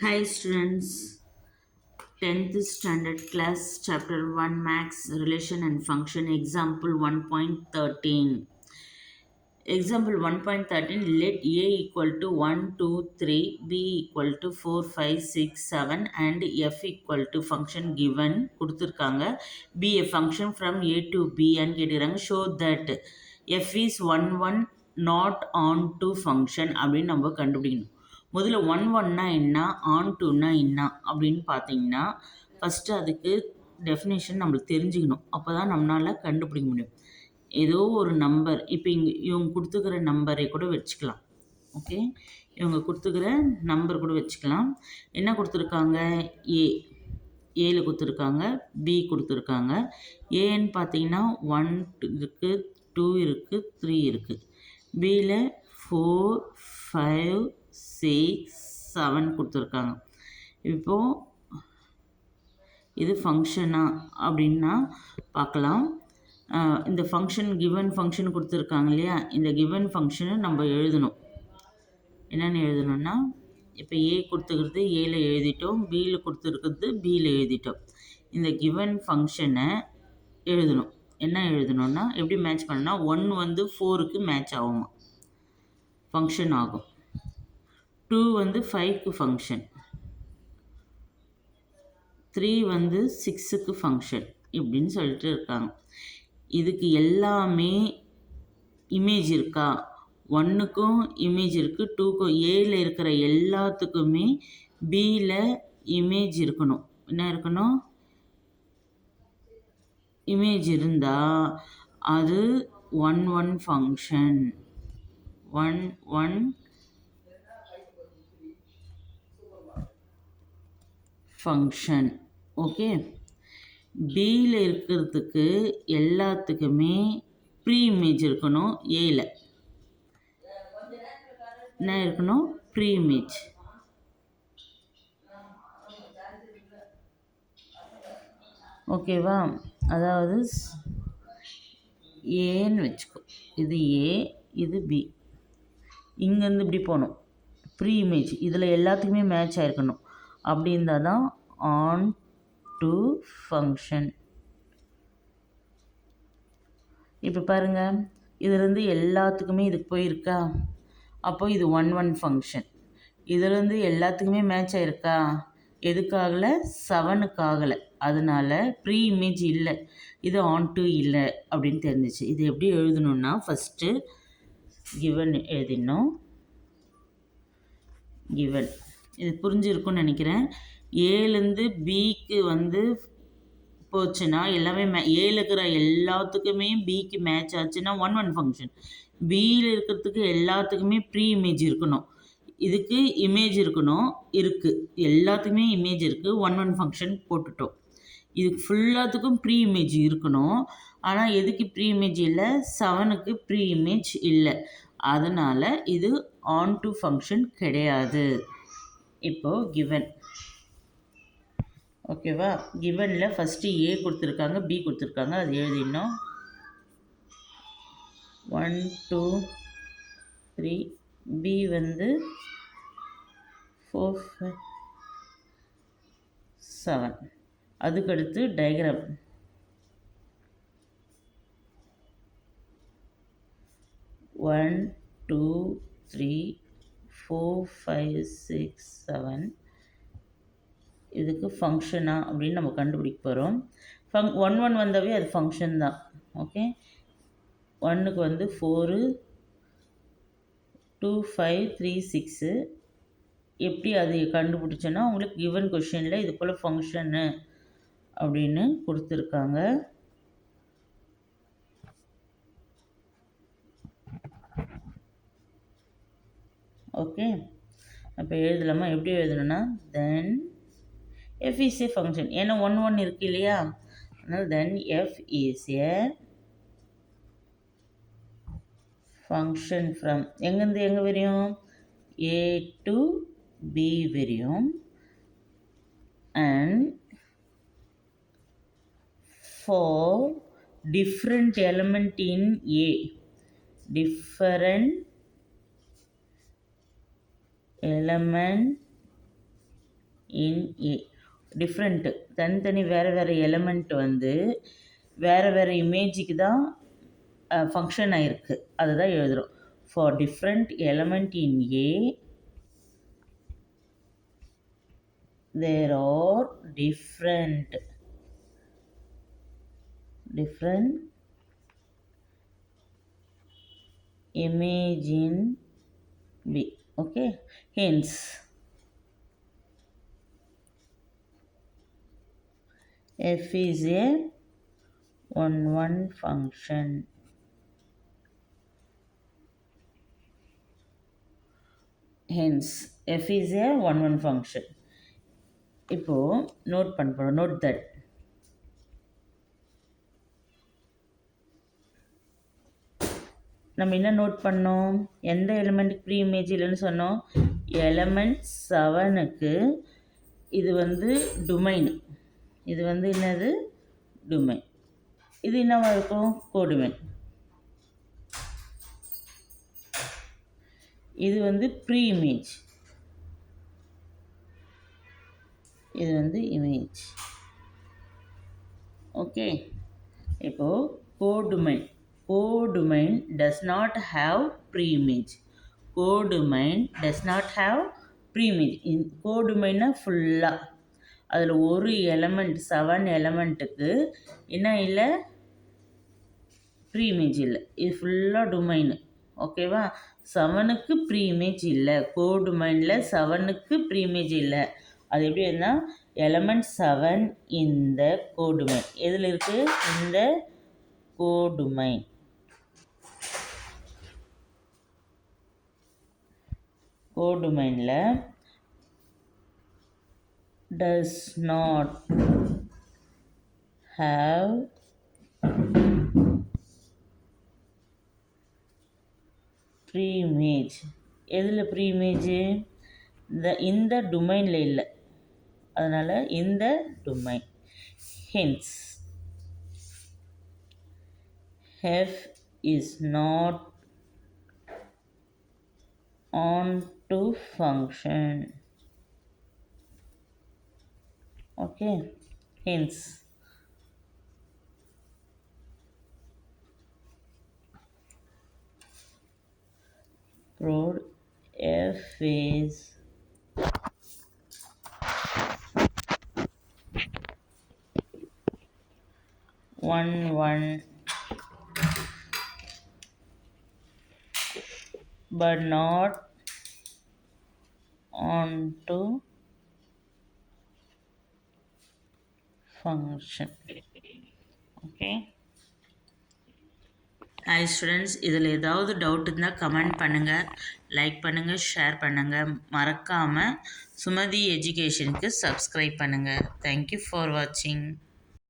Hi students, 10th standard class chapter 1 max relation and function example 1.13. Example 1.13, let a equal to 1, 2, 3, b equal to 4, 5, 6, 7 and f equal to function given கொடுத்துருக்காங்க be a function from a to b and கேட்டுக்கிறாங்க show that f is 1 1 not on to function அப்படின்னு நம்ம கண்டுபிடிக்கணும். முதல்ல 1 1னா என்ன, on toனா என்ன அப்படின்னு பார்த்தீங்கன்னா ஃபஸ்ட்டு அதுக்கு டெஃபினேஷன் நம்மளுக்கு தெரிஞ்சுக்கணும். அப்போ தான் நம்மளால் கண்டுபிடிக்க முடியும். ஏதோ ஒரு நம்பர் இப்போ இவங்க கொடுத்துக்கிற நம்பரை கூட வச்சுக்கலாம். ஓகே, இவங்க கொடுத்துக்கிற நம்பர் கூட வச்சுக்கலாம். என்ன கொடுத்துருக்காங்க, ஏல கொடுத்துருக்காங்க, பி கொடுத்துருக்காங்க. ஏன்னு பார்த்தீங்கன்னா 1 இருக்குது, 2 இருக்குது, 3 இருக்குது. பியில் 4, 5, 6, 7 கொடுத்துருக்காங்க. இப்போது இது ஃபங்க்ஷனா அப்படின்னா பார்க்கலாம். இந்த ஃபங்க்ஷன் கிவன் ஃபங்க்ஷன் கொடுத்துருக்காங்க இல்லையா, இந்த கிவன் ஃபங்க்ஷனை நம்ம எழுதணும். என்னென்னு எழுதணும்னா, இப்போ ஏ கொடுத்துக்கிறது ஏல எழுதிட்டோம், பியில் கொடுத்துருக்கிறது பியில் எழுதிட்டோம். இந்த கிவன் ஃபங்க்ஷனை எழுதணும். என்ன எழுதணும்னா, எப்படி மேட்ச் பண்ணணும்னா 1 வந்து 4க்கு மேட்ச் ஆகுமா, ஃபங்க்ஷன் ஆகும். 2 வந்து 5க்கு ஃபங்க்ஷன், 3 வந்து 6க்கு ஃபங்க்ஷன் இப்படின்னு சொல்லிட்டு இருக்காங்க. இதுக்கு எல்லாமே இமேஜ் இருக்கா, 1க்கும் இமேஜ் இருக்குது, 2க்கும் ஏல இருக்கிற எல்லாத்துக்குமே பியில் இமேஜ் இருக்கணும். என்ன இருக்கணும், இமேஜ் இருந்தால் அது 1 1 ஃபங்க்ஷன், 1 1 ஃபங்க்ஷன். ஓகே, பியில் இருக்கிறதுக்கு எல்லாத்துக்குமே ப்ரீ இமேஜ் இருக்கணும். ஏல என்ன இருக்கணும், ப்ரீ இமேஜ். ஓகேவா, அதாவது ஏன்னு வச்சுக்கோ, இது ஏ, இது பி. இங்கேருந்து இப்படி போகணும், ப்ரீ இமேஜ் இதில் எல்லாத்துக்குமே மேட்ச் ஆகிருக்கணும். அப்படி இருந்தால் தான் ஆன் டு ஃபங்க்ஷன். இப்போ பாருங்கள், இதுலேருந்து எல்லாத்துக்குமே இதுக்கு போயிருக்கா, அப்போது இது 1 1 ஃபங்க்ஷன். இதுலேருந்து எல்லாத்துக்குமே மேட்ச் ஆகிருக்கா, எதுக்காகலை, 7க்கு ஆகலை, அதனால் ப்ரீ இமேஜ் இல்லை, இது ஆன் டு இல்லை அப்படின்னு தெரிஞ்சிச்சு. இது எப்படி எழுதணுன்னா, ஃபஸ்ட்டு கிவன் எழுதிடணும். கிவன் இது புரிஞ்சிருக்குன்னு நினைக்கிறேன். ஏலேருந்து பிக்கு வந்து போச்சுன்னா எல்லாமே ஏல இருக்கிற எல்லாத்துக்குமே பிக்கு மேட்ச் ஆச்சுன்னா 1 1 ஃபங்க்ஷன். பியில் இருக்கிறதுக்கு எல்லாத்துக்குமே ப்ரீ இமேஜ் இருக்கணும், இதுக்கு இமேஜ் இருக்கணும், இருக்குது, எல்லாத்துக்குமே இமேஜ் இருக்குது, 1 1 ஃபங்க்ஷன் போட்டுட்டோம். இதுக்கு ஃபுல்லாத்துக்கும் ப்ரீ இமேஜ் இருக்கணும். ஆனால் எதுக்கு ப்ரீ இமேஜ் இல்லை, 7க்கு ப்ரீ இமேஜ் இல்லை, அதனால் இது ஆன் டு ஃபங்க்ஷன் கிடையாது. இப்போது கிவன், ஓகேவா, கிவனில் ஃபஸ்ட்டு ஏ கொடுத்துருக்காங்க, பி கொடுத்துருக்காங்க, அது எழுதிடணும். 1 2 3, பி வந்து 4 5 7. அதுக்கடுத்து டயக்ராம், ஒன் 2 3 4 5 6 7. இதுக்கு ஃபங்க்ஷனா அப்படின்னு நம்ம கண்டுபிடிக்க போகிறோம். 1 1 வந்தாவே அது ஃபங்க்ஷன் தான். ஓகே, 1க்கு வந்து 4 2 5 3 6. எப்படி அது கண்டுபிடிச்சோன்னா, உங்களுக்கு கிவன் கொஷினில் இது போல் ஃபங்க்ஷனு அப்படின்னு கொடுத்துருக்காங்க. ஓகே, அப்போ எழுதலாமா, எப்படி எழுதணும்னா, then f is a function, ஏன்னா 1 1 இருக்கு இல்லையா, அதனால் then f is a function from எங்கேருந்து எங்கே வரையும், ஏ டு பி வரையும், and for different element in A, different element in A. Different தனித்தனி வேறு வேறு எலமெண்ட் வந்து வேறு வேறு இமேஜுக்கு தான் ஃபங்க்ஷன் ஆகிருக்கு. அதுதான் எழுதுகிறோம். For different element in A there are different image in B. Okay, hence f is a 1 function. Hence f is a 1 function. இப்போ நோட் பண்ண போகிறோம். நோட் தட் நம்ம என்ன நோட் பண்ணோம்? எந்த எலிமெண்ட்டுக்கு ப்ரீ இமேஜ் இல்லைன்னு சொன்னோம்? எலமெண்ட் 7க்கு இது வந்து டொமைன். இது வந்து என்னது? டொமைன். இது என்னவா இருக்கும்? கோடொமைன். இது வந்து ப்ரீ இமேஜ். இது வந்து இமேஜ். ஓகே, இப்போது codomain. Codomain does not have pre-image. Codomain does not have pre-image. கோடொமைன்னா ஃபுல்லாக அதில் ஒரு எலமெண்ட் 7 எலமெண்ட்டுக்கு என்ன இல்லை? ப்ரீ இமேஜ் இல்லை. இது ஃபுல்லாக டொமைனு. ஓகேவா? 7க்கு ப்ரீ இமேஜ் இல்லை. கோடொமைனில் 7க்கு ப்ரீ இமேஜ் இல்லை. அது எப்படி இருந்தால் எலமெண்ட் 7 இந்த கோடொமைன். எதில் இருக்குது? இந்த codomain. கோடொமைனில் does not have pre-image. எதில் ப்ரீ-இமேஜ்? இந்த டொமைனில் இல்லை. அதனால் இந்த domain. Hence f is not onto function. Okay, hence prod f is one but not onto function. Okay. Hi students, இதில் ஏதாவது டவுட் இருந்தால் கமெண்ட் பண்ணுங்கள், லைக் பண்ணுங்கள், ஷேர் பண்ணுங்கள். மறக்காமல் சுமதி எஜுகேஷனுக்கு சப்ஸ்கிரைப் பண்ணுங்கள். தேங்க்யூ ஃபார் வாட்சிங்.